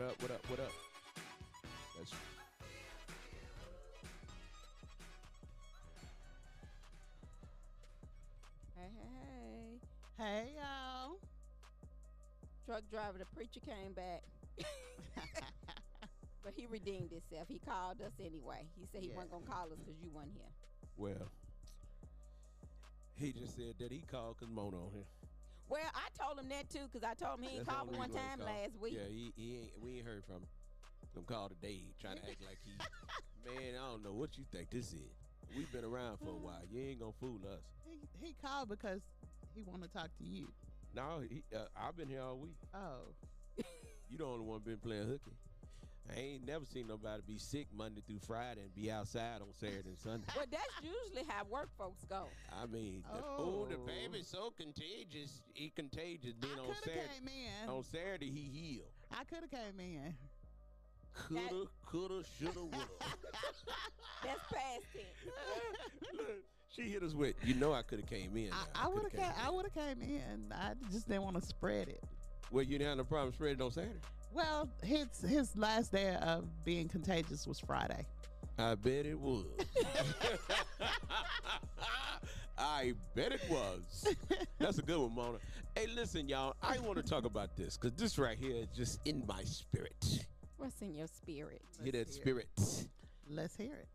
What up? What up? What up? That's Hey. Hey, y'all. Truck driver, the preacher came back. But he redeemed himself. He called us anyway. He said he wasn't going to call us because you weren't here. well. He just said that he called because Mona on here. Well, I told him that too because I told him he ain't That's the called only me one reason why he time called. last week. Yeah, he ain't. We ain't heard from him. Them call today trying to act like he. Man, I don't know what you think this is. We've been around for a while. You ain't gonna fool us. He called because he want to talk to you. No, I've been here all week. Oh. You the only one been playing hooky. I ain't never seen nobody be sick Monday through Friday and be outside on Saturday and Sunday. Well, that's usually how work folks go. I mean, the baby's so contagious. He contagious. Then I on could have Saturday, came in. on Saturday he healed. I could have came in. Coulda, shoulda, woulda. That's past tense. Look, she hit us with, you know, I could have came in. I would have came in. I just didn't want to spread it. Well, you didn't have no problem spreading it on Saturday. Well, his last day of being contagious was Friday. I bet it was. I bet it was. That's a good one, Mona. Hey, listen, y'all. I want to talk about this because this right here is just in my spirit. What's in your spirit? Hear that spirit? Let's hear it.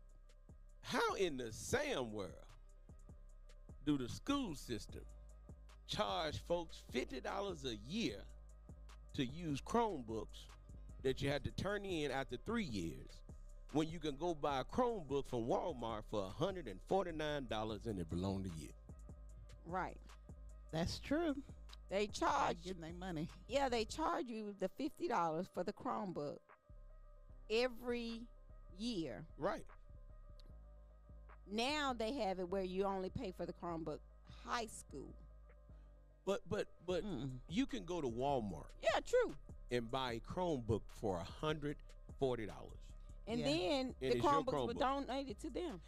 How in the Sam world do the school system charge folks $50 a year to use Chromebooks that you had to turn in after 3 years when you can go buy a Chromebook from Walmart for $149 and it belong to you? Right. That's true. They charge Getting their money. Yeah, they charge you the $50 for the Chromebook every year. Right. Now they have it where you only pay for the Chromebook high school. But you can go to Walmart Yeah, true. and buy a Chromebook for $140. And Yeah. then And the it's your Chromebooks were Chromebook. donated to them.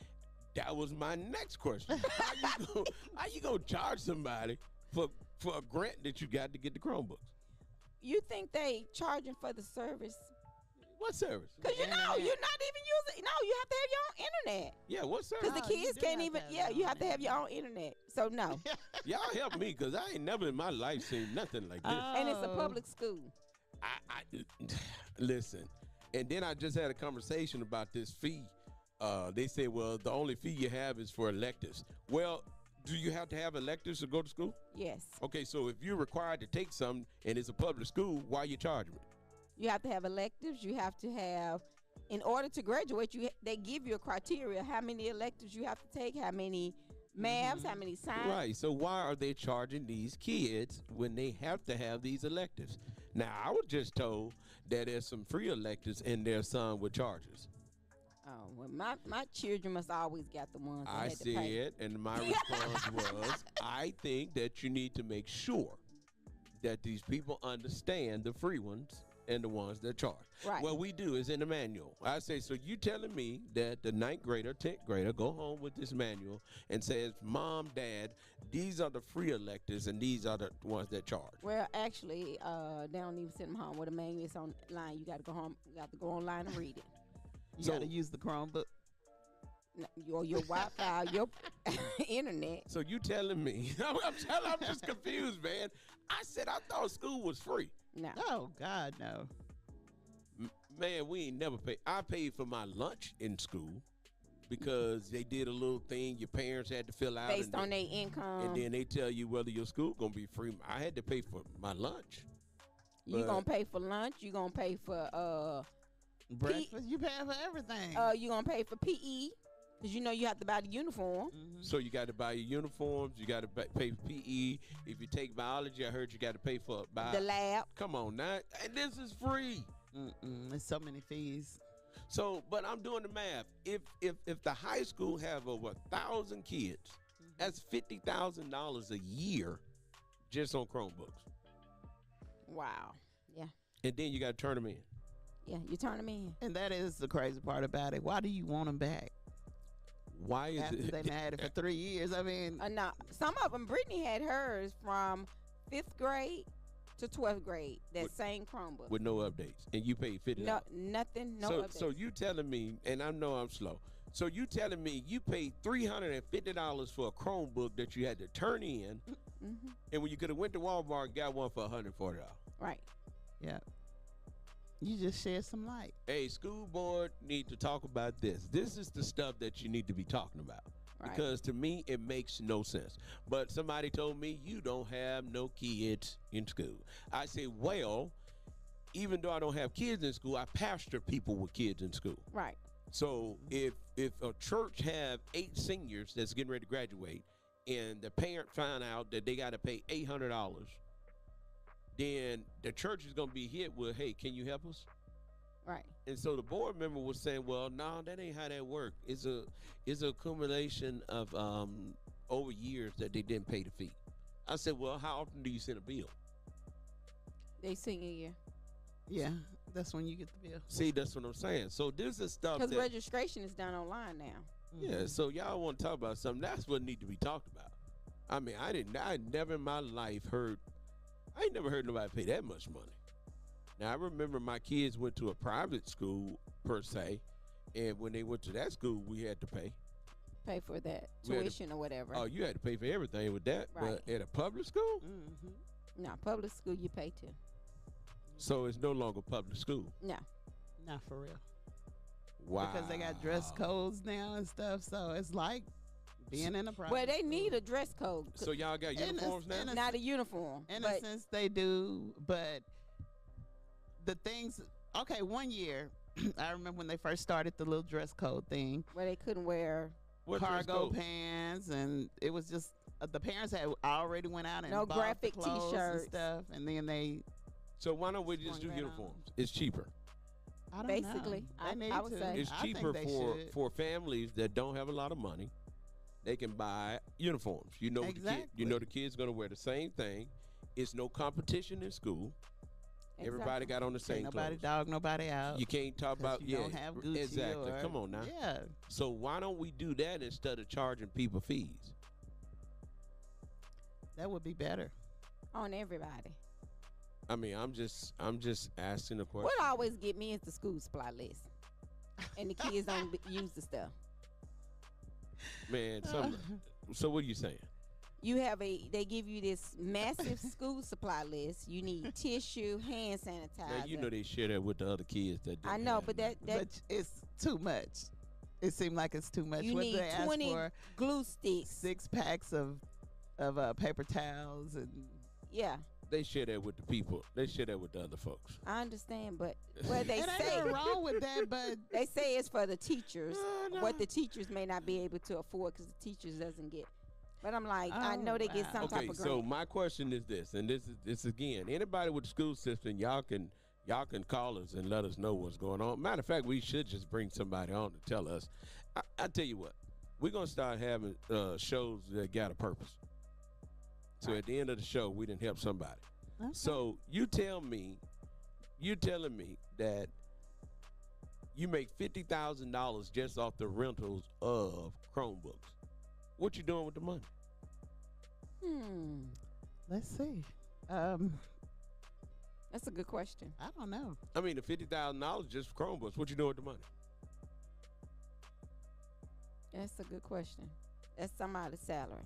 That was my next question. How you gonna charge somebody for a grant that you got to get the Chromebooks? You think they charging for the service? What service? Because you're not even using. No, you have to have your own internet. Yeah, what service? Because the you kids do can't have even. to have Yeah, your you own have to have your own internet. So no, Y'all help me because I ain't never in my life seen nothing like this. and it's a public school. I listen, and then I just had a conversation about this fee. They say, well, the only fee you have is for electives. Well, do you have to have electives to go to school? Yes, Okay, so if you're required to take some and it's a public school, why you charging me? you have to have electives. You have to have. In order to graduate, they give you a criteria: how many electives you have to take, how many maths, how many science. Right. So why are they charging these kids when they have to have these electives? Now, I was just told that there's some free electives and there's some with charges. Oh, well, my children must always got the ones that I had to pay. said, and my response was, I think that you need to make sure that these people understand the free ones and the ones that charge. Right. What we do is in the manual. I say, so you telling me that the 9th grader, 10th grader go home with this manual and says, Mom, Dad, these are the free electives and these are the ones that charge. Well, actually, they don't even send them home with a manual. It's online. You got to go home. You got to go online and read it. You So- got to use the Chromebook. Your Wi-Fi, your internet. So you telling me, I'm just confused, man. I said, I thought school was free. No. Oh, God, no. Man, we ain't never paid. I paid for my lunch in school because they did a little thing your parents had to fill out. Based and on then- their income. And then they tell you whether your school gonna be free. I had to pay for my lunch. You but- gonna pay for lunch. You gonna pay for Breakfast, you paying for everything. you gonna pay for PE because you know you have to buy the uniform. So you got to buy your uniforms. You got to pay for PE. If you take biology, I heard you got to pay for The lab. Come on now, and this is free. There's so many fees. So, but I'm doing the math. If the high school have over 1,000 kids, that's $50,000 a year just on Chromebooks, Wow. Yeah. and then you got to turn them in. Yeah. You turn them in. And that is the crazy part about it. Why do you want them back? Why is After it? they had it for 3 years. I mean, No, some of them. Brittany had hers from 5th grade to 12th grade. That With- same Chromebook. with no updates, and you pay $50. No, nothing. No so, updates. so you telling me, and I know I'm slow. So you telling me you paid $350 for a Chromebook that you had to turn in, Mhm. and when you could have went to Walmart and got one for $140. Right. Yeah. You just shed some light. Hey, school board need to talk about this. This is the stuff that you need to be talking about. Right. Because to me, it makes no sense. But somebody told me you don't have no kids in school. I say, well, even though I don't have kids in school, I pastor people with kids in school. Right. So if a church have 8 seniors that's getting ready to graduate, and the parent find out that they got to pay $800, then the church is going to be hit with, hey, can you help us? Right. And so the board member was saying, well, no, that ain't how that work. It's a accumulation of over years that they didn't pay the fee. I said, well, how often do you send a bill? They senior year. Yeah. That's when you get the bill. See, that's what I'm saying. So this is stuff Because that, registration is done online now. yeah, Mhm. so y'all want to talk about something, that's what need to be talked about. I mean, I never in my life I ain't never heard nobody pay that much money. Now, I remember my kids went to a private school, per se, and when they went to that school, we had to pay. Pay for that We had to- tuition or whatever. Oh, you had to pay for everything with that. Right. But at a public school, Mhm. No, public school you pay to. so it's no longer public school. No. Not for real. Wow. Because they got dress codes now and stuff, so it's like being in a private Well, they school. need a dress code. So y'all got In a- uniforms now? in a- Not a uniform. In but a sense, they do, but the things. Okay, one year, I remember when they first started the little dress code thing, where they couldn't wear What dress cargo code? pants, and it was just the parents had already went out and No bought graphic the clothes T-shirts. and stuff, and then they. So why don't we just Just do going right on. uniforms? It's cheaper. I don't Basically, know. They need I would to. say. It's I think cheaper they should. for families that don't have a lot of money. They can buy uniforms. You know, Exactly. the kid's gonna wear the same thing. It's no competition in school. Everybody got on the Can't same nobody clothes. dog nobody out. You can't talk 'cause about you don't have Gucci exactly. or- Come on now. Yeah, So why don't we do that instead of charging people fees? that would be better. on everybody. I mean, I'm just asking a question. What always get me is the school supply list, and the kids don't use the stuff. Man, so what are you saying? You have they give you this massive school supply list. You need tissue, hand sanitizer. Now you know they share that with the other kids that. I didn't know, have but it. that But it's too much. It seemed like it's too much. you What need they ask 20 for? glue sticks. 6 packs of paper towels and Yeah, They share that with the people. They share that with the other folks. I understand, but well, they it ain't say nothing wrong with that, but they say it's for the teachers. No. What the teachers may not be able to afford because the teachers doesn't get. But I'm like, I Oh, know they get wow. some Okay, type of so grant. my question is this, and this again, anybody with the school system, y'all can call us and let us know what's going on. Matter of fact, we should just bring somebody on to tell us. I tell you what, we're gonna start having shows that got a purpose. So at the end of the show, we didn't help somebody. Okay. So you're telling me that you make $50,000 just off the rentals of Chromebooks. What you doing with the money? let's see. That's a good question. I don't know. I mean, the $50,000 just for Chromebooks. What you doing with the money? That's a good question. That's somebody's salary.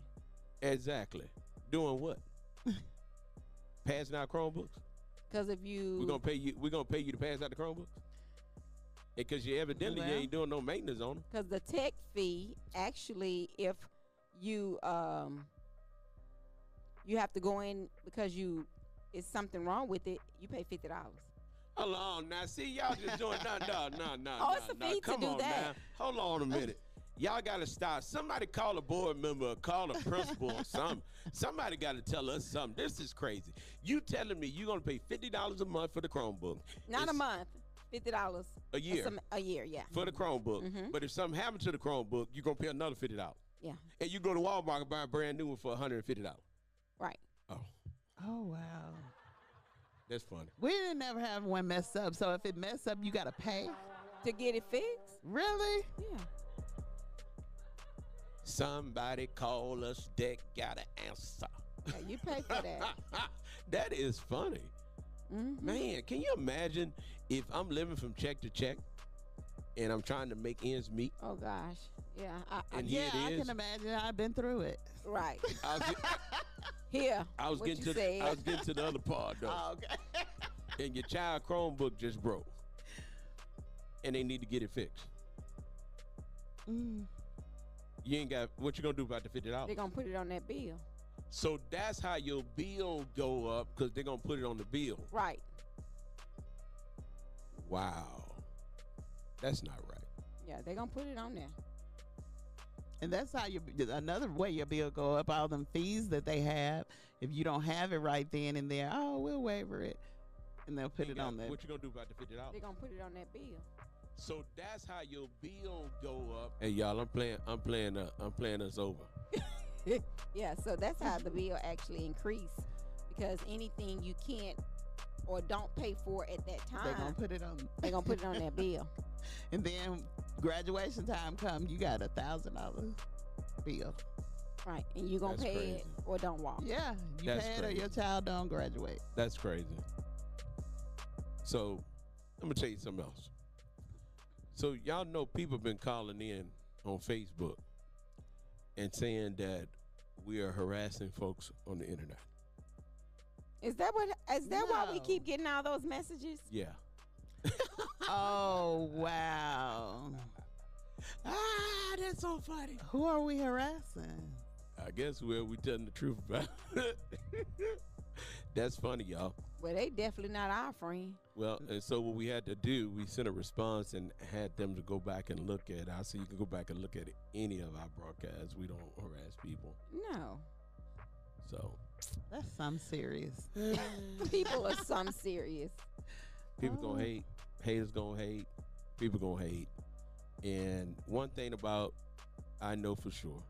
Exactly. Doing what? Passing out Chromebooks? Because if you We're gonna pay you to pass out the Chromebooks? Because you evidently you Well. ain't doing no maintenance on them. because the tech fee actually, if you you have to go in because it's something wrong with it, you pay $50. Hold on now. See, y'all just doing no. Oh, it's a fee to Come do on that. now. Hold on a minute. Y'all gotta stop. Somebody call a board member, call a principal or something. Somebody gotta tell us something. This is crazy. You telling me you're gonna pay $50 a month for the Chromebook. Not a It's month, $50 A year. A year, yeah. For the Chromebook. Mhm. But if something happens to the Chromebook, you're gonna pay another $50. Yeah, And you go to Walmart and buy a brand new one for $150. right. Oh, Oh wow. that's funny. We didn't ever have one mess up. So if it mess up, you gotta pay. To get it fixed, Really? yeah. Somebody call us that got an answer. Yeah, you pay for that. That is funny. Mhm. Man, can you imagine if I'm living from check to check and I'm trying to make ends meet? Oh gosh. Yeah. And Yeah, here I it is. can imagine. I've been through it. Right. I was, Here. I was what getting you to said. I was getting to the other part though. Oh, okay. And your child Chromebook just broke. And they need to get it fixed. Mm. You ain't got what you gonna do about the $50? They're gonna put it on that bill. So that's how your bill go up because they're gonna put it on the bill. Right. Wow. That's not right. Yeah, they're gonna put it on there. And that's how another way your bill go up. All them fees that they have. If you don't have it right then and there, oh, we'll waiver it, and they'll put You it got- on there. What you gonna do about the $50? They're gonna put it on that bill. So that's how your bill go up. Hey y'all, I'm playing us over. Yeah, so that's how the bill actually increase because anything you can't or don't pay for at that They're gonna time, put it on. they're gonna put it on that bill. And then graduation time come, you got $1,000 bill. Right, and you're gonna That's pay crazy. it or don't walk. Yeah, you That's pay it or crazy. your child don't graduate. That's crazy. So I'm gonna tell you something else. So y'all know people been calling in on Facebook and saying that we are harassing folks on the internet. Is that why we No. keep getting all those messages? Yeah. Oh wow! Ah, that's so funny. Who are we harassing? I guess we telling the truth about it. That's funny, y'all. Well, they definitely not our friend. Well, and so what we had to do, we sent a response and had them to go back and look at. I said you can go back and look at any of our broadcasts. We don't harass people. No, So That's some serious. people are some serious. people Oh. gonna hate, haters gonna hate, people gonna hate. And one thing about I know for sure,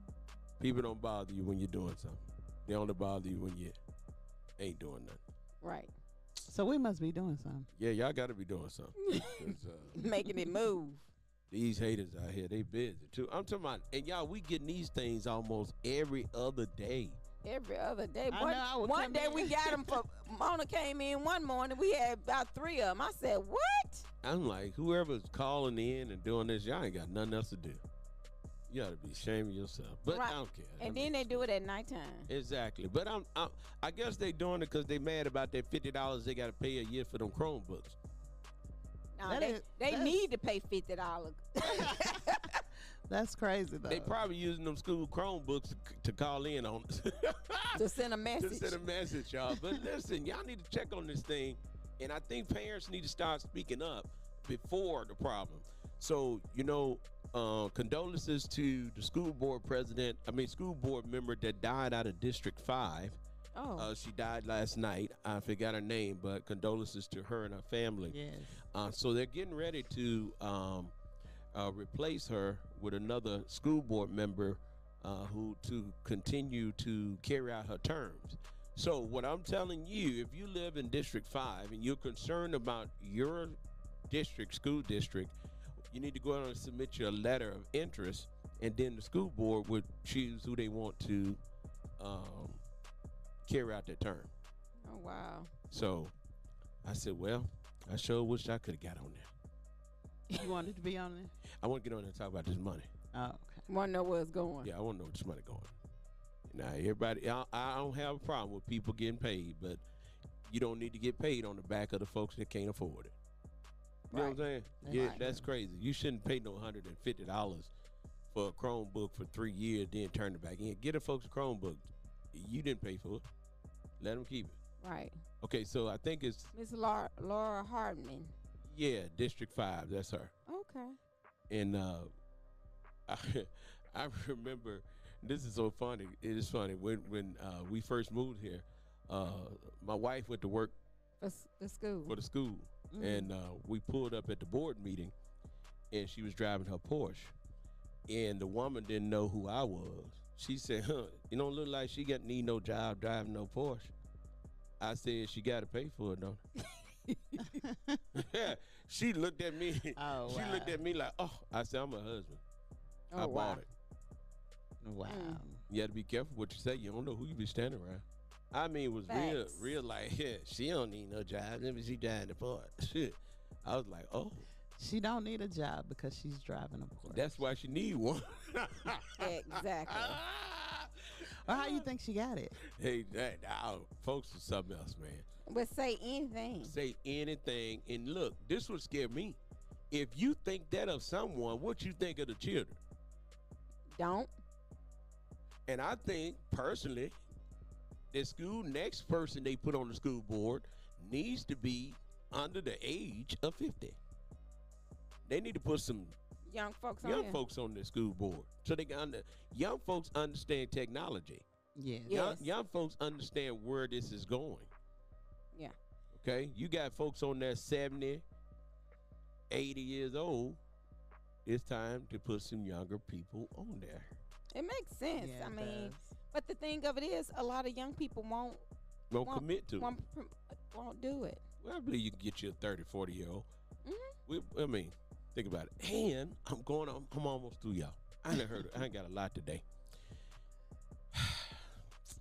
people don't bother you when you're doing something. They only bother you when you ain't doing nothing. Right, So we must be doing something. Yeah, y'all got to be doing something. 'Cause, making it move. these haters out here, they busy too. I'm talking about, and y'all, we getting these things almost every other day. Every other day. I know, I would One come day in. we got them for Mona came in one morning. We had about 3 of them. I said, "What?" I'm like, whoever's calling in and doing this, y'all ain't got nothing else to do. You ought to be ashamed of yourself. But Right. I don't care. And then they do it at nighttime. Exactly. But I guess they doing it because they mad about that $50 they got to pay a year for them Chromebooks. No, That they is- need to pay $50. That's crazy though. They probably using them school Chromebooks to call in on us. to send a To message. send a message, y'all. But listen, y'all need to check on this thing. And I think parents need to start speaking up before the problem. So, condolences to the school board member that died out of District 5. Oh, She died last night. I forgot her name, but condolences to her and her family. Yes. So they're getting ready to replace her with another school board member who to continue to carry out her terms. So what I'm telling you, if you live in District 5 and you're concerned about your school district, you need to go out and submit your letter of interest, and then the school board would choose who they want to carry out their term. oh wow. So I said, well, I sure wish I could have got on there. You wanted to be on there? I want to get on there and talk about this money. Oh, okay. Want to know where it's going? Yeah, I want to know where this money going. Now, everybody, I don't have a problem with people getting paid, but you don't need to get paid on the back of the folks that can't afford it. You know what I'm saying? That's Yeah, right. that's crazy. You shouldn't pay no $150 for a Chromebook for 3 years, then turn it back in. Get a folks a Chromebook. You didn't pay for it. Let them keep it. Right. Okay, so I think it's, Miss Laura Hardman. yeah, District 5. That's her. Okay. And I remember, this is so funny. It is funny. When we first moved here, my wife went to work For the school. for the school. Mm. And we pulled up at the board meeting, and she was driving her Porsche. And the woman didn't know who I was. She said, you don't look like she need no job driving no Porsche. I said, she got to pay for it, don't it? She looked at me. Oh, She looked wow. at me like, oh. I said, I'm her husband. Oh, I wow. bought it. Wow. You got to be careful what you say. You don't know who you be standing around. I mean, it was Facts. real like, yeah, she don't need no job. Maybe she driving the part. Shit. I was like, oh, She don't need a job because she's driving a Porsche. that's why she need one. Exactly. Or how you think she got it? Hey, folks are something else, man. But say anything. Say anything. And look, this would scare me. If you think that of someone, what you think of the children? Don't. And I think, personally, the school next person they put on the school board needs to be under the age of 50. They need to put some Young folks on young here. folks on the school board so they can young folks understand technology. Yeah. Yes. Young folks understand where this is going. Yeah. Okay, you got folks on there 70, 80 years old. It's time to put some younger people on there. It makes sense. Yeah, I it mean, does. but the thing of it is, a lot of young people won't Won't commit to it. won't do it. Well, I believe you can get you a 30, 40-year-old. Mhm. I mean, think about it. And I'm almost through, y'all. I ain't got a lot today.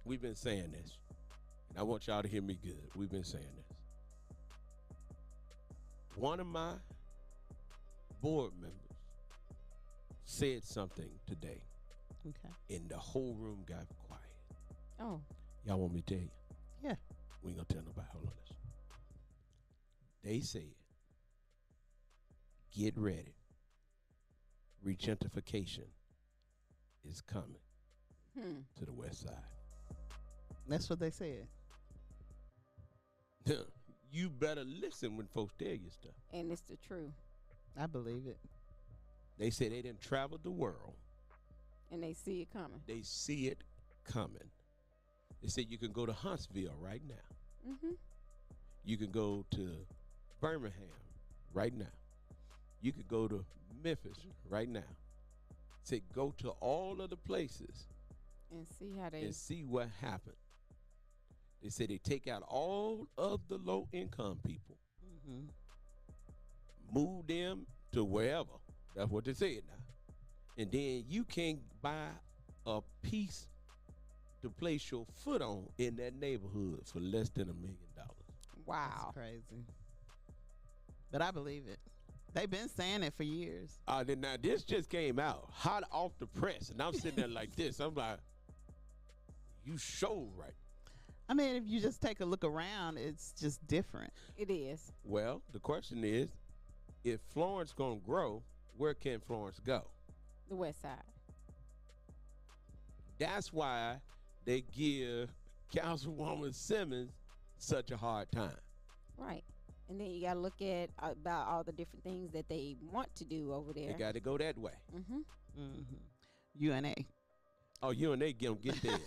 We've been saying this. And I want y'all to hear me good. We've been saying this. One of my board members said something today, Okay. and the whole room got quiet. Oh, Y'all want me to tell you? Yeah. We ain't gonna tell nobody. Hold on, listen. They said, get ready. Regentrification is coming to the west side. That's what they said. You better listen when folks tell you stuff. and it's the truth. I believe it. They said they didn't travel the world. And they see it coming. They see it coming. They said you can go to Huntsville right now. Mm-hmm. You can go to Birmingham right now. You could go to Memphis right now. Say go to all of the places And see how they. and see what happened. They said they take out all of the low income people, Mm-hmm. move them to wherever. That's what they said now. And then you can buy a piece to place your foot on in that neighborhood for less than $1 million. Wow. That's crazy. But I believe it. They've been saying it for years. Then now this just came out hot off the press, and I'm sitting there like this. I'm like, you show right. I mean, if you just take a look around, it's just different. It is. Well, the question is, if Florence gonna grow, where can Florence go? The west side. That's why they give Councilwoman Simmons such a hard time. Right. And then you got to look at about all the different things that they want to do over there. They got to go that way. Mm-hmm. Mm-hmm. UNA. Oh, you and they gonna get theirs.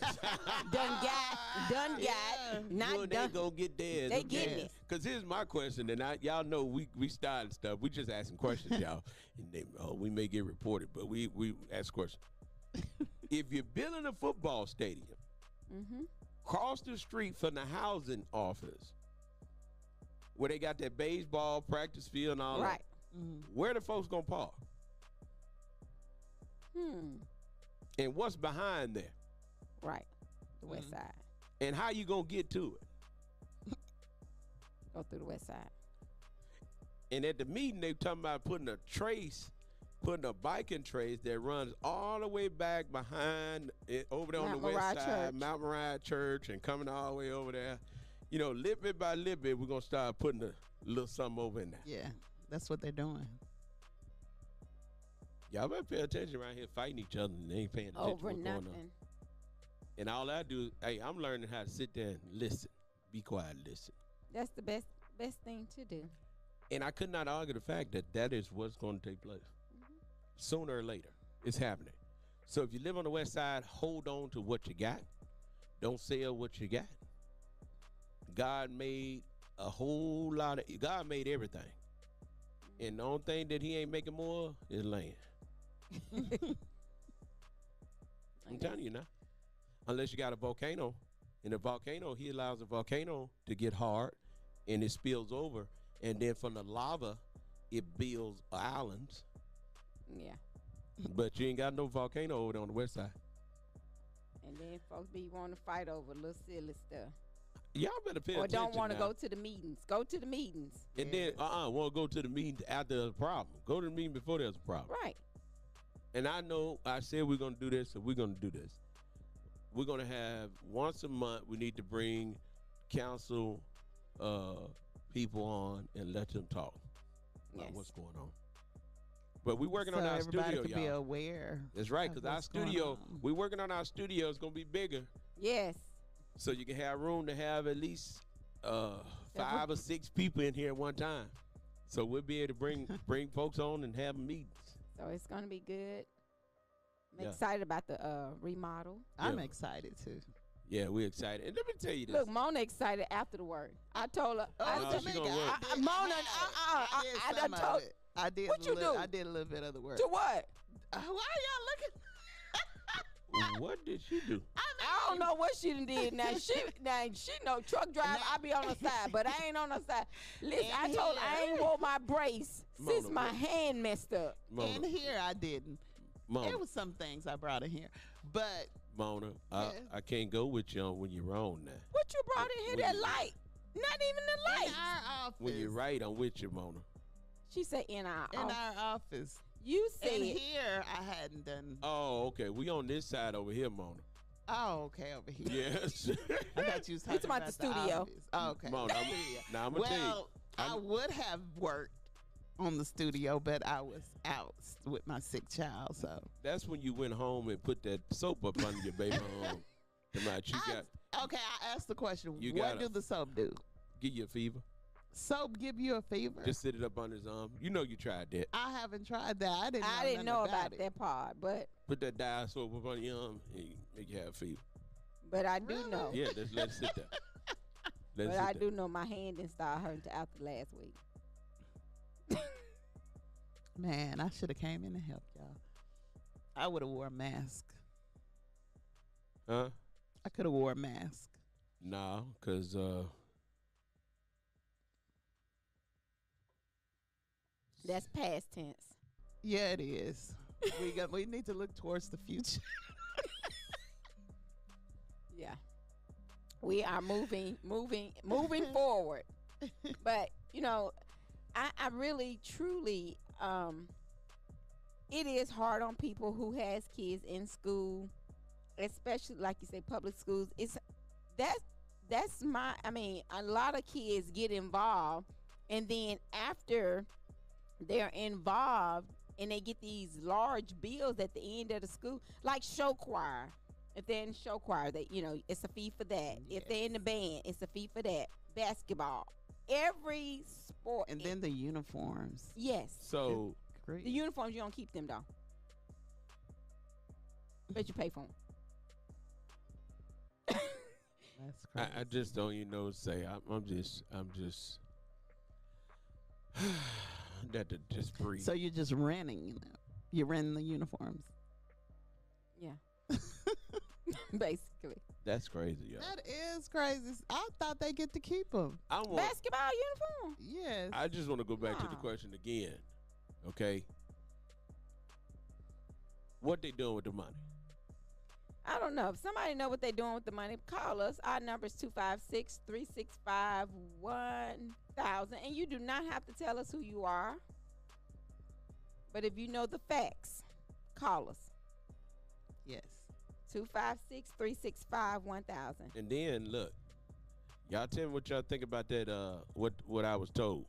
Done got, you not and they done. gonna get theirs. They getting it. Cause here's my question, and y'all know we started stuff. We just asking questions, y'all. And we may get reported, but we ask questions. If you're building a football stadium, Mm-hmm. cross the street from the housing office, where they got that baseball practice field and all Right. Mm-hmm. that, where the folks gonna park? And what's behind there? Right. The west Mhm. side. And how you gonna get to it? Go through the west side. And at the meeting, they talking about putting a biking trace that runs all the way back behind it, over there on Mount the west Moriah side, Church. Mount Moriah Church, and coming all the way over there. You know, little bit by little bit, we're gonna start putting a little something over in there. Yeah, that's what they're doing. Y'all better pay attention around here fighting each other and they ain't paying attention to Over what's going on. nothing. And all I do, hey, I'm learning how to sit there and listen. Be quiet and listen. That's the best thing to do. And I could not argue the fact that that is what's going to take place. Mm-hmm. Sooner or later, it's happening. So if you live on the west side, hold on to what you got. Don't sell what you got. God made a whole lot of, God made everything. And the only thing that he ain't making more is land. I'm telling you now. Unless you got a volcano. In a volcano, he allows a volcano to get hard and it spills over. And then from the lava, it builds islands. Yeah. But you ain't got no volcano over there on the west side. And then folks be wanting to fight over little silly stuff. Y'all better pay Or attention. don't want to now. go to the meetings. Go to the meetings. And then want to go to the meeting after there's a problem. Go to the meeting before there's a problem. Right. And I know I said we're gonna do this, so we're gonna do this. We're gonna have once a month. We need to bring council people on and let them talk about Yes. what's going on. But we're working so on our everybody studio, could be y'all. aware. That's right, of because our what's going studio, on. we're working on our studio. It's gonna be bigger, Yes. so you can have room to have at least 5 or 6 people in here at one time. So we'll be able to bring folks on and have meetings. So it's going to be good. I'm Yeah. excited about the remodel. I'm Yeah. excited too. Yeah, we're excited. And let me tell you this. Look, Mona excited after the work. I told her. I no, said, she gonna work. Mona, I done told. I did. What you do? I did a little bit of the work. To what? Why y'all looking? What did she do? I don't know what she done did. Now she know truck driver. I be on her side, but I ain't on her side. Listen, I told her I ain't wore my brace since Mona, my what? hand messed up. Mona, In here, I didn't. Mona, There was some things I brought in here, but Mona, Yeah. I can't go with you on when you're wrong now. What you brought in here? When That you- light? Not even the in light. our office, When you're right, I'm with you, Mona. She said in our in office. our office, You said in here, I hadn't done. Oh, okay. We on this side over here, Mona. Oh, okay, over here. Yes. I thought you was talking talking about the studio. office. Oh, okay. Mona, now I'm going to tell you. Well, I I'm- would have worked on the studio, but I was out with my sick child, so. That's when you went home and put that soap up under your baby arm. About you got, Okay, I asked the question. You What gotta- do the soap do? get you a fever. Soap give you a fever? Just sit it up under his arm. You know you tried that. I haven't tried that. I didn't I didn't know nothing about it. that part, but Put that dial soap up under your arm and make you have a fever. I do Really? know. Yeah, let's let it sit there. Let it But sit I there. do know my hand didn't start hurting till after last week. Man, I should have came in and helped y'all. I would have wore a mask. Huh? I could have wore a mask. Nah, because That's past tense. Yeah, it is. We need to look towards the future. Yeah. We are moving forward. But, I really truly it is hard on people who has kids in school, especially like you say public schools. That's a lot of kids get involved, and then after they're involved and they get these large bills at the end of the school, like show choir. If they're in show choir, it's a fee for that. If they're in the band, it's a fee for that. Basketball, every sport, And then the uniforms. yes, so Great. the uniforms you don't keep them though, but you pay for them. That's crazy. I just don't even know what to say. I'm just that to just breathe. So you're just renting them. You're renting the uniforms. Yeah, basically. That's crazy, yo. That is crazy. I thought they get to keep them. I want. Basketball uniform. Yes. I just want to go back to the Wow. question again. Okay. What they doing with the money? I don't know. If somebody know what they're doing with the money, call us. Our number is 256-365-1000. And you do not have to tell us who you are. But if you know the facts, call us. Yes. 256-365-1000. And then look, y'all tell me what y'all think about that. What I was told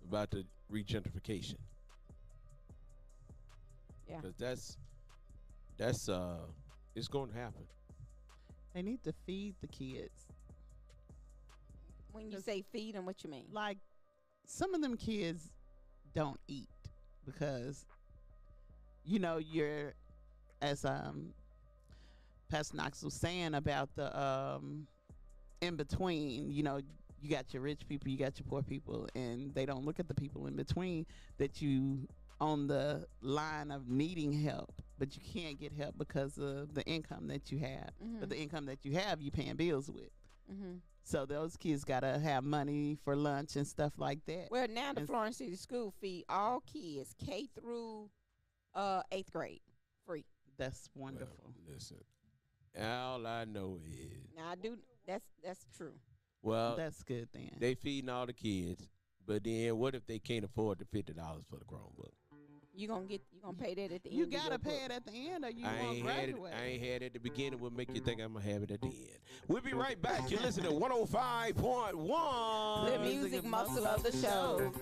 about the regentrification. Yeah. Because that's it's going to happen. They need to feed the kids. When you say feed them, what you mean? Like, some of them kids don't eat because, you're, as Pastor Knox was saying about the in between, you got your rich people, you got your poor people, and they don't look at the people in between that you on the line of needing help, but you can't get help because of the income that you have. But the income that you have, you paying bills with. Mm-hmm. So those kids gotta have money for lunch and stuff like that. Well, now the And- Florence City School feed all kids K through 8th grade free. That's wonderful. Well, listen, All I know is, Now I do. That's true. well, That's good then. they feeding all the kids, but then what if they can't afford the $50 for the Chromebook? You gonna pay that at the end. You of your gotta pay book. it at the end, or you I won't ain't had it. graduate. I ain't had it at the beginning. What make you think I'm gonna have it at the end? We'll be right back. You listen to 105.1. The music muscle of the show.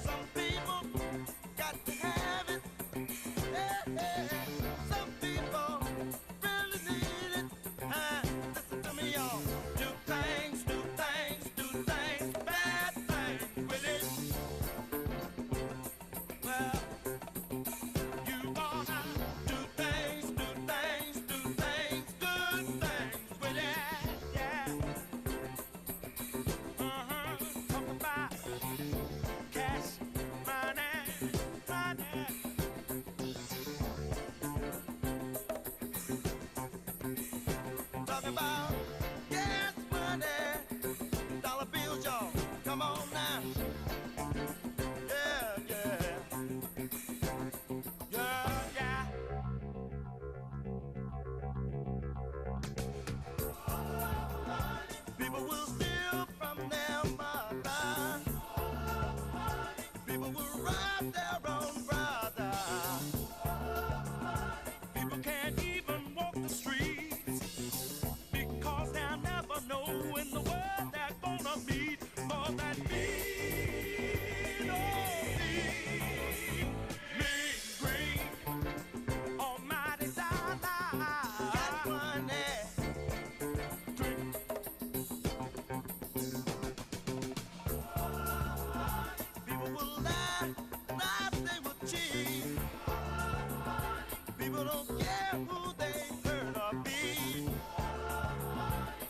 Some people got to have it. Some people really need it. Listen to me, y'all. Do things, bad things with it. Well, you gonna do things, good things with it. Yeah. Talk about cash, money. Talk about gas money, dollar bills, y'all. Come on now. Yeah, yeah. Yeah, yeah. People will steal from their mother. People will rob their own brother. People can't even walk the streets because they'll never know in the world they're gonna meet more than mean, mean green, almighty dollar. Got money. People will lie, they will cheat. People don't care who they hurt or beat.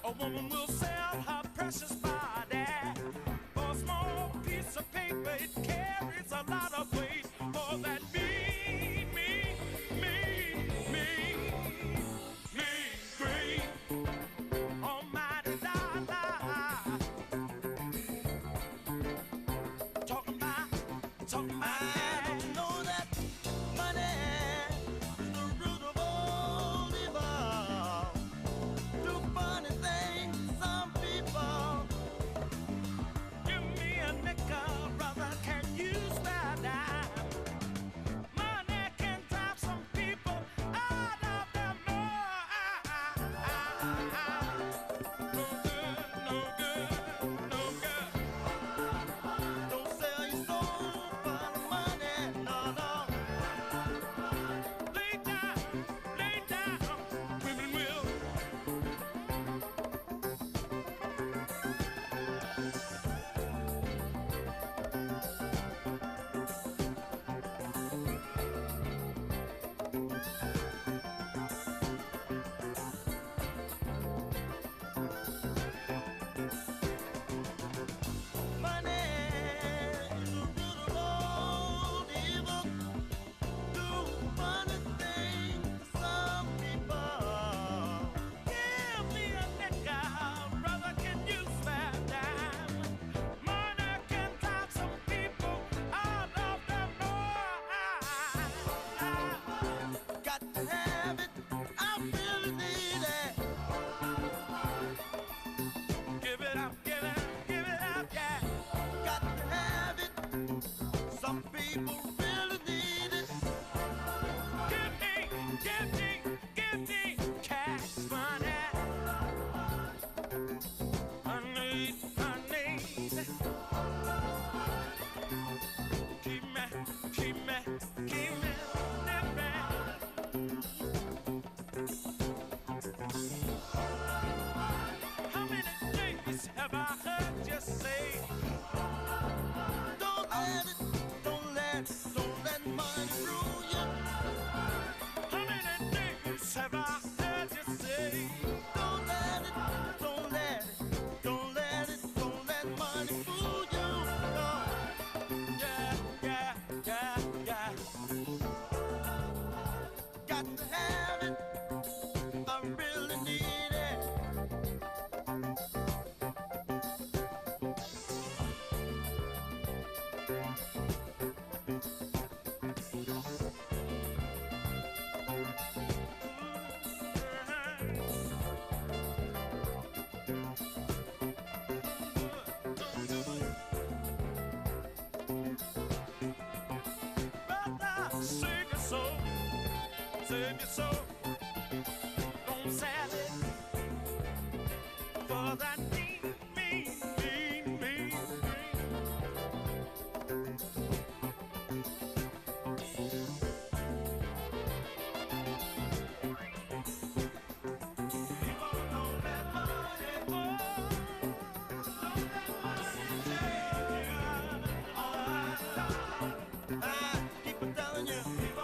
A woman will sell her precious body for a small piece of paper. It carries a lot of weight. More than me, green, almighty dollar. Talking about, I don't know that money is the root of all evil. Do funny things, some people. Give me a nickel, brother, can you spare that? Money can drive some people out of their mind. No good. Don't sell your soul for the money. got to have it. I really need it. Brother, save your soul, save your soul. Don't sell it for that mean, mean, mean, mean, mean. I keep on telling you. Keep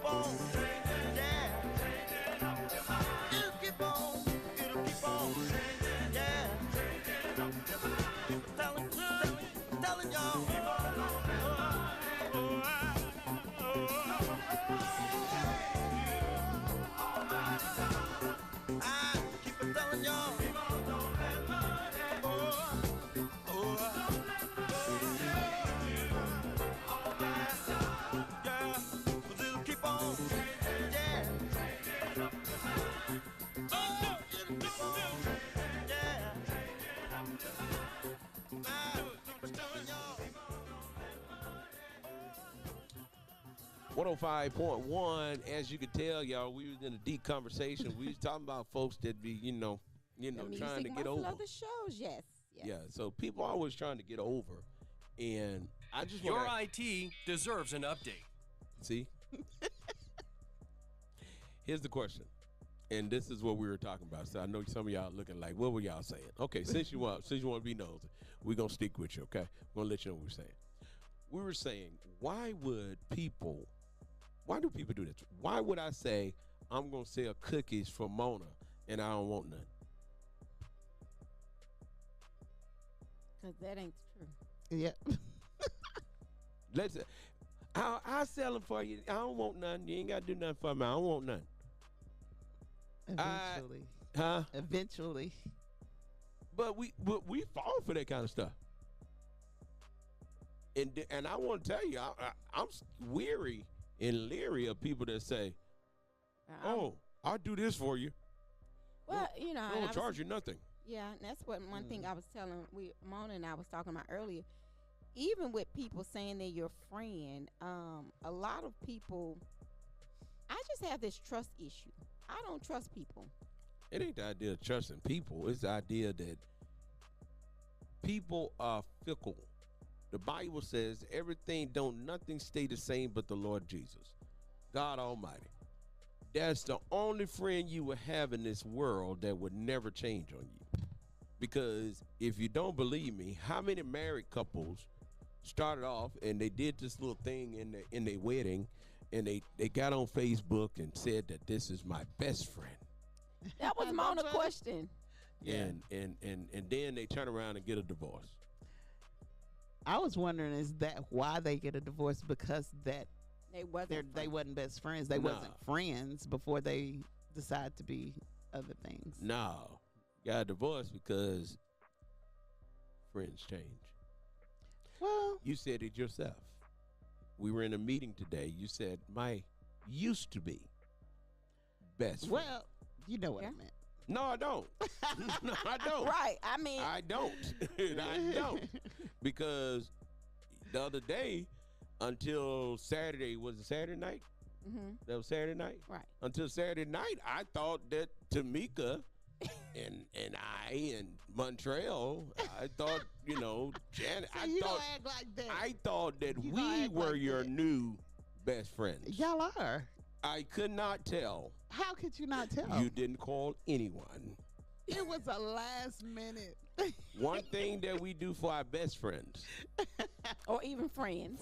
on, yeah. It'll keep on, yeah. Telling y'all. I keep on telling y'all. Yeah, 'cause it'll keep on, yeah. It'll keep on, yeah. I keep on telling y'all. 105.1, as you can tell, y'all, we was in a deep conversation. We was talking about folks that be, you know, The trying to music get muscle over. of the shows, yes. Yeah, so people always trying to get over. And I just Your want IT deserves an update. to see. Here's the question. And this is what we were talking about. So I know some of y'all looking like, what were y'all saying? Okay, since you want to be nosy, we're gonna stick with you, okay? We're gonna let you know what we're saying. We were saying, why do people do this? Why would I say I'm gonna sell cookies for Mona and I don't want none? Because that ain't true. Yep. I'll sell them for you. I don't want none. You ain't gotta do nothing for me. I don't want none. Eventually. Huh? Eventually. But we fall for that kind of stuff. And I want to tell you, I'm weary and leery of people that say, "Oh, I'll do this for you. well, I and don't charge you nothing." Yeah, and that's what one thing I was telling Mona and I was talking about earlier. Even with people saying they're your friend, a lot of people, I just have this trust issue. I don't trust people. It ain't the idea of trusting people. It's the idea that people are fickle. The Bible says nothing stay the same but the Lord Jesus, God Almighty. That's the only friend you will have in this world that would never change on you. Because if you don't believe me, how many married couples started off and they did this little thing in their wedding, and they got on Facebook and said that this is my best friend. That was Mona's question. Yeah. And then they turn around and get a divorce. I was wondering, is that why they get a divorce? Because that They wasn't. they wasn't best friends. They wasn't friends before they decide to be other things. No, got a divorce because friends change. Well, You said it yourself. We were in a meeting today. You said my used to be best friend. well, you know what Yeah. I meant. No, I don't. No, I don't. Right. I mean, I don't. I don't. Because the other day, until Saturday, was it Saturday night? mhm, That was Saturday night? right. Until Saturday night, I thought that Tamika and I and Montreal, I thought, Janet, So I you thought don't act like that. I thought that You don't we act were like your that. new best friends. Y'all are. I could not tell. How could you not tell? You didn't call anyone. It was a last minute. One thing that we do for our best friends, Or even friends.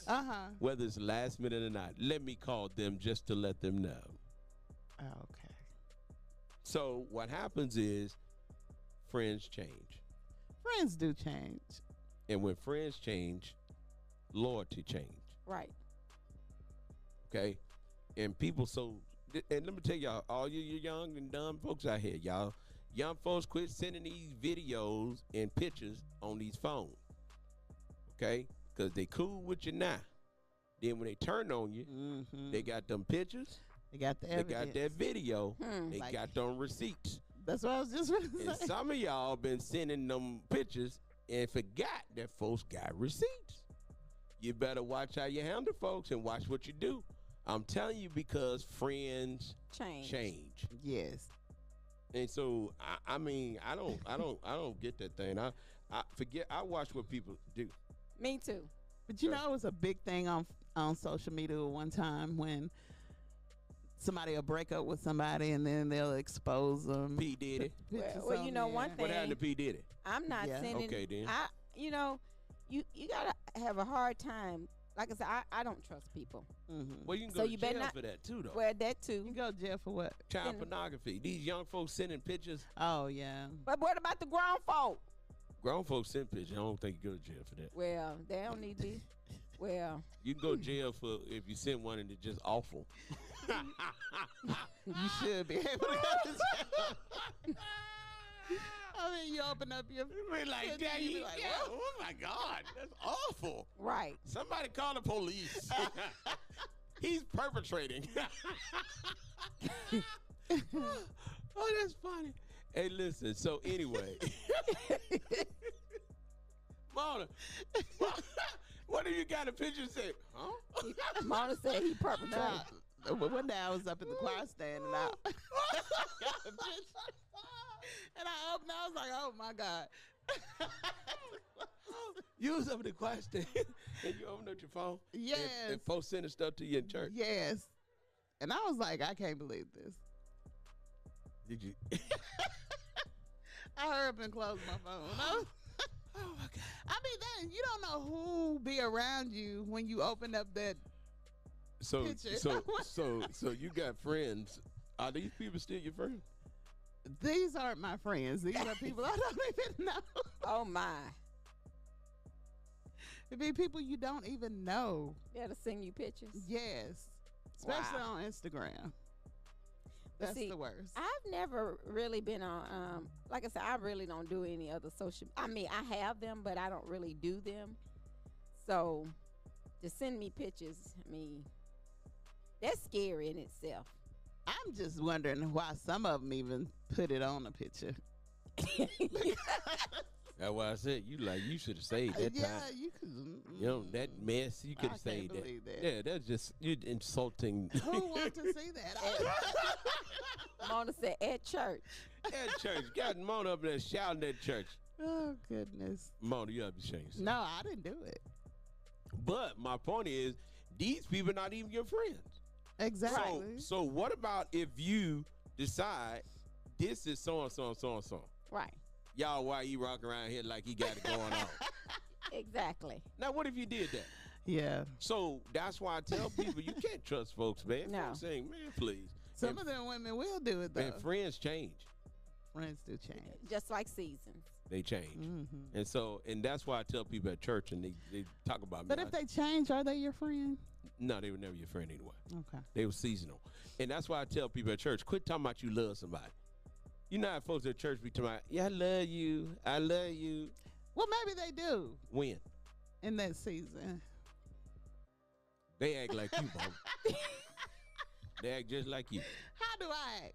Uh-huh. whether it's last minute or not, let me call them just to let them know. Okay. So what happens is friends change. Friends do change. And when friends change, loyalty change. Right. Okay? And people and let me tell y'all, all you young and dumb folks out here, y'all, young folks quit sending these videos and pictures on these phones. Okay? Because they cool with you now. Then when they turn on you, Mm-hmm. they got them pictures, They got the they evidence. got that video, they Like- got them receipts. That's what I was just going And to say. some of y'all been sending them pictures and forgot that folks got receipts. You better watch how you handle folks and watch what you do. I'm telling you, because friends change. Yes. And so I mean, I don't get that thing. I watch what people do. Me too. But you Sure. know, it was a big thing on social media one time when somebody will break up with somebody and then they'll expose them. P. Diddy. Well, you know, one What happened to thing, P. Diddy? I'm not Yeah. sending. Okay, then. You know, you gotta have a hard time. Like I said, I don't trust people. Mm-hmm. Well, you can So go to you better jail not- for that too, though. Well, that You too. go to jail for what? Child then- pornography. These young folks sending pictures. Oh, yeah. But what about the grown folk? Grown folks send pictures. I don't think you go to jail for that. Well, they don't need to. Well, You can go to jail for if you send one and it's just awful. You should be able to go to jail. I mean, you open up your. Be like, Could Daddy, you be like, yeah, what? oh my God, that's awful. right. Somebody call the police. He's perpetrating. Oh, that's funny. Hey, listen. So anyway, Mona, what have you got a picture say? Huh? Mona said he perpetrated. Nah, one day I was up in the choir stand and I got a picture. And I opened, I was like, oh my God. You was up in the choir stand and you opened up your phone. Yes. And folks sending stuff to you in church. Yes. And I was like, I can't believe this. Did you? I hurry up and close my phone. Oh my God. I mean, that, you don't know who be around you when you open up that. So Picture. so you got friends. Are these people still your friends? These aren't my friends. These are people I don't even know. Oh my. It be people you don't even know. That'll send you pictures. Yes. Especially Wow. on Instagram. But That's see, the worst. I've never really been on. Like I said, I really don't do any other social. I mean, I have them, but I don't really do them. So, to send me pictures, I mean, that's scary in itself. I'm just wondering why some of them even put it on a picture. That's why I said you should have saved that Yeah, time. you could. You know that mess. You could I have can't saved that. believe that. Yeah, that's just you insulting. Who want to see that? Mona said at church. At church, got Mona up there shouting at church. Oh goodness. Mona, you have to change. No, I didn't do it. But my point is, these people are not even your friends. Exactly. So what about if you decide this is so and so and so and so? Right. Y'all, why he rocking around here like he got it going on? Exactly. Now, what if you did that? Yeah. So that's why I tell people you can't trust folks, man. No. Folks saying, man, please. Some And- of them women will do it though. And friends change. Friends do change. Just like seasons. They change. Mm-hmm. And so, and that's why I tell people at church and they talk about But me. if they change, are they your friend? No, they were never your friend anyway. Okay. They were seasonal. And that's why I tell people at church, quit talking about you love somebody. You know how folks at church be talking about, yeah, I love you. I love you. Well, maybe they do When? in that season. They act like you, Mom. They act just like you. How do I act?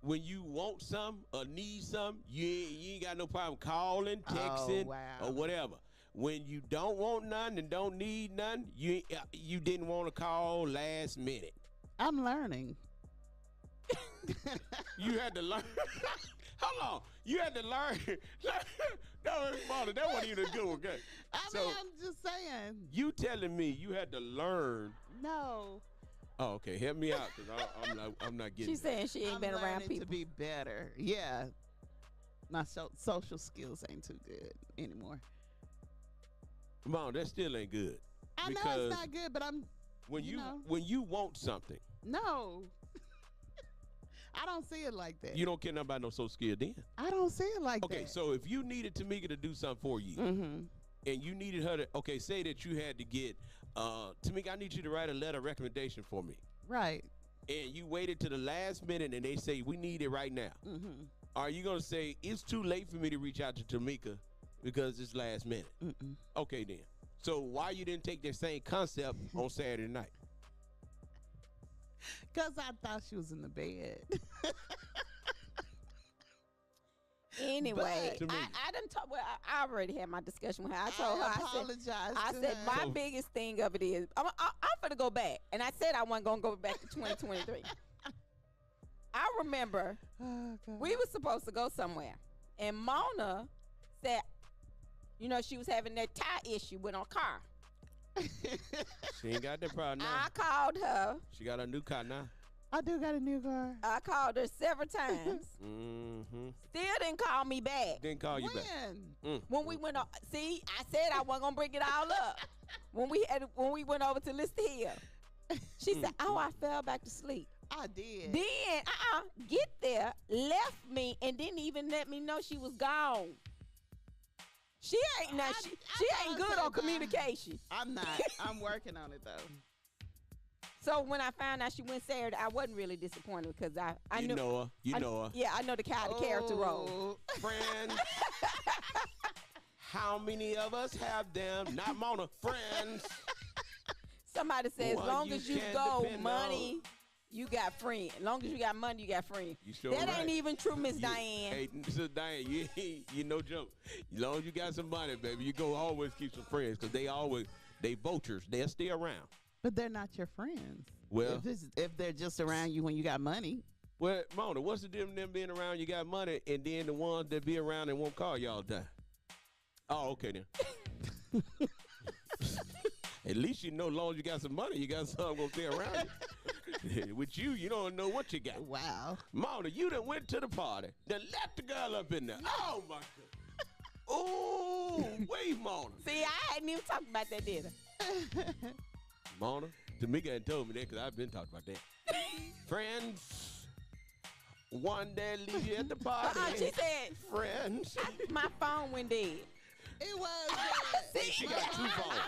When you want something or need something, you ain't got no problem calling, texting, wow. or whatever. When you don't want none and don't need none, you didn't want to call last minute. I'm learning. You had to learn. Hold on. You had to learn. That wasn't even a good one. Okay. I So mean, I'm just saying. you telling me you had to learn. No. Oh, okay. Help me out because I'm not getting She's it. saying she ain't I'm been around learning people. to be better. Yeah. My social skills ain't too good anymore. Come on, that still ain't good. I know Because it's not good, but I'm When you know. when you want something, no. I don't see it like that. You don't care nothing about no Social Security then. I don't see it like that. Okay, so if you needed Tamika to do something for you, Mm-hmm. and you needed her to, okay, say that you had to get, Tamika, I need you to write a letter of recommendation for me. Right. And you waited to the last minute and they say, we need it right now. Mm-hmm. Are you going to say, it's too late for me to reach out to Tamika because it's last minute? Mm-mm. Okay, then. So why you didn't take that same concept on Saturday night? Because I thought she was in the bed. Anyway, But- I done talk. Well, I already had my discussion with her. I told her. I I said, apologize. I to said her. my So- biggest thing of it is I'm finna go back, and I said I wasn't gonna go back to 2023. I remember Oh, God. we were supposed to go somewhere, and Mona said, you know, she was having that tie issue with her car. She ain't got that problem now. I called her. She got a new car now. I do got a new car. I called her several times. Mm-hmm. Still didn't call me back. Didn't call you back. When? When we went, see, I said I wasn't gonna bring it all up. When we went over to Lister Hill, she said, "Oh, I fell back to sleep." I did. Then, get there, left me, and didn't even let me know she was gone. She ain't now. She ain't good on communication. I'm not. I'm working on it though. So when I found out she went Saturday, I wasn't really disappointed because I You knew. know her. You I- know her. Yeah, I know the kind of character role. Oh. Friends. How many of us have them? Not Mona. Friends. Somebody says, as One long you as you can go depend money, you got friends. As long as you got money, you got friends. You sure That right. ain't even true, Miss You- Diane. Hey, Mr. Diane, you no joke. As long as you got some money, baby, you go always keep some friends because they vultures. They'll stay around. But they're not your friends. Well, If they're just around you when you got money. well, Mona, what's the difference them being around you got money and then the ones that be around and won't call you all the time? Oh, okay then. At least you know, as long as you got some money, you got something gonna stay around you. With you don't know what you got. Wow. Mona, you done went to the party. Then let the girl up in there. Oh my God. Oh, wait, Mona. See, I hadn't even talked about that, did I? Mona, Tamika hadn't told me that because I've been talking about that. Friends, one day leave you at the party. She said, Friends. my phone went dead. It was. And she got two phones.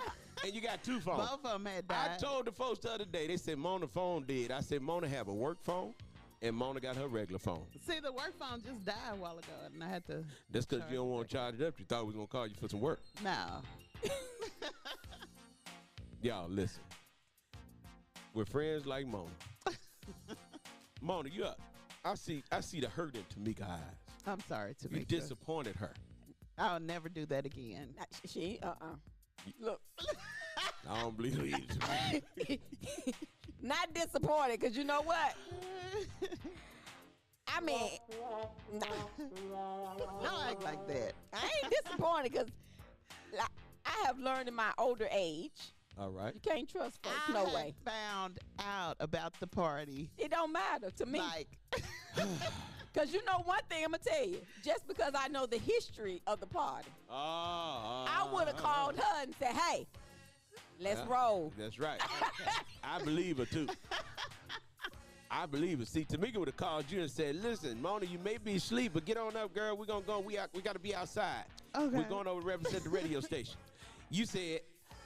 And you got two phones. Both of them had I died. told the folks the other day, they said Mona phone dead. I said Mona have a work phone and Mona got her regular phone. See, the work phone just died a while ago, and I had to. That's because you don't want to charge it up. You thought we was going to call you for some work. No. Y'all, listen. We're friends like Mona. Mona, you up. I see the hurt in Tamika's eyes. I'm sorry to You make disappointed her. I'll never do that again. She, Look, I don't believe it either. not disappointed, because you know what? I mean, Don't act like that. I ain't disappointed because I have learned in my older age, All right. you can't trust folks, I no had way. found out about the party. It don't matter to me. Like, Because you know one thing I'm going to tell you. Just because I know the history of the party, I would have called her and said, hey, let's Yeah. roll. That's right. I believe her too. I believe it. See, Tamika would have called you and said, listen, Mona, you may be asleep, but get on up, girl. We're going to go. We got to be outside. Okay. We're going over to represent the radio station. You said,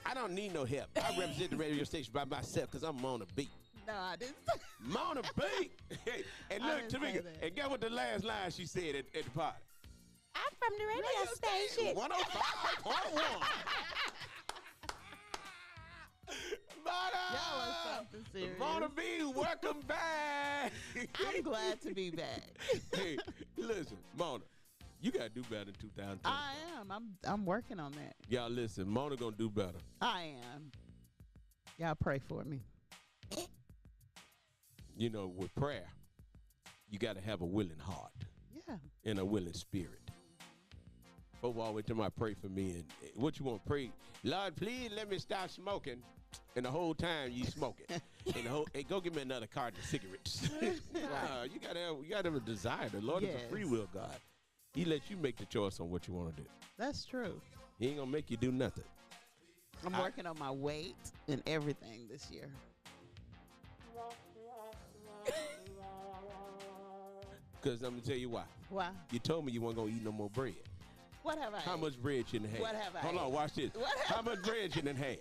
I don't need no help. I represent the radio station by myself because I'm Mona B. no, I didn't. Mona B. Hey, and I look, didn't say Tamika, that. and guess what the last line she said at the party? I'm from the radio station. 105.1. Y'all was something serious. Mona B, welcome back. I'm glad to be back. Hey, listen, Mona, you gotta do better in 2020. I am. I'm working on that. Y'all listen, Mona gonna do better. I am. Y'all pray for me. You know, with prayer, you gotta have a willing heart Yeah. and a willing spirit. Folks always tell me, pray for me, and what you want to pray? Lord, please let me stop smoking. And the whole time you smoking, and hey, go get me another carton of cigarettes. Nah, you gotta have a desire. The Lord is Yes. a free will God. He lets you make the choice on what you want to do. That's true. He ain't gonna make you do nothing. I'm working on my weight and everything this year. Because I'm gonna tell you why. Why? You told me you weren't gonna eat no more bread. What have I How ate? much bread you done had? What have I Hold on, ate? watch this. What How have much bread you done had?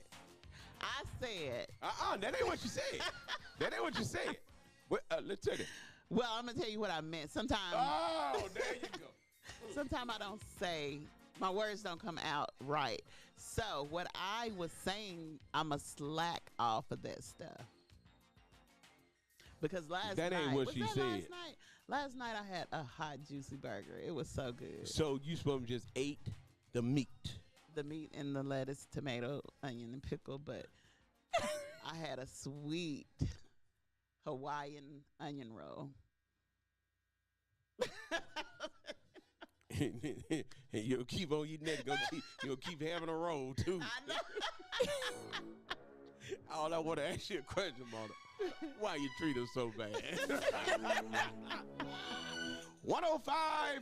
I said, That ain't what you said. That ain't what you said. Let's take it. well, I'm going to tell you what I meant. Sometimes Oh, there you go. sometimes I don't say, my words don't come out right. So what I was saying, I'm a slack off of that stuff. Because last That night, ain't what was she that said. Last night? Last night I had a hot, juicy burger. It was so good. So you supposed to just ate the meat. The meat and the lettuce, tomato, onion, and pickle, but I had a sweet Hawaiian onion roll. And you'll keep on eating that. You'll keep having a roll, too. I know. All I want to ask you a question, Mona. Why you treat her so bad?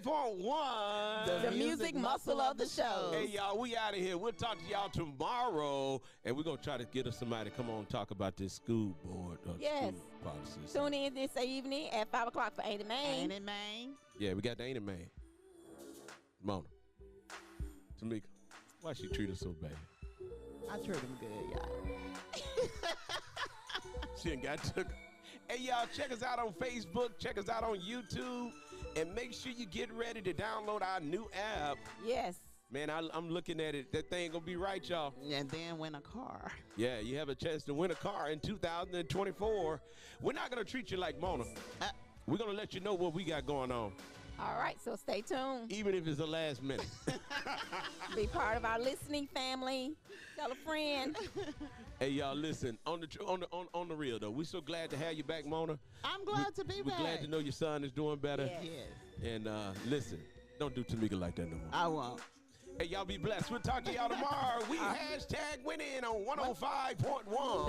105.1. The music muscle of the show. Hey, y'all, we out of here. We'll talk to y'all tomorrow. And we're going to try to get us somebody to come on and talk about this school board. Yes. School policies. Tune in this evening at 5 o'clock for Ain't It Man. Ain't it, man? Yeah, we got the Ain't It Man. Mona. Tamika, why she treat us so bad? I treat him good, y'all. She ain't got took. Hey, y'all, check us out on Facebook. Check us out on YouTube. And make sure you get ready to download our new app. Yes. Man, I'm looking at it. That thing gonna be right, y'all. And then win a car. Yeah, you have a chance to win a car in 2024. We're not gonna treat you like Mona. We're gonna let you know what we got going on, All right, so stay tuned. even if it's the last minute. Be part of our listening family. Tell a friend. Hey, y'all, listen, on the real though, we're so glad to have you back, Mona. I'm glad to be We're back. glad to know your son is doing better. Yes. Yes, And listen, don't do Tamika like that no more. I won't. Hey, y'all be blessed. We'll talk to y'all tomorrow. We hashtag winning on 105.1.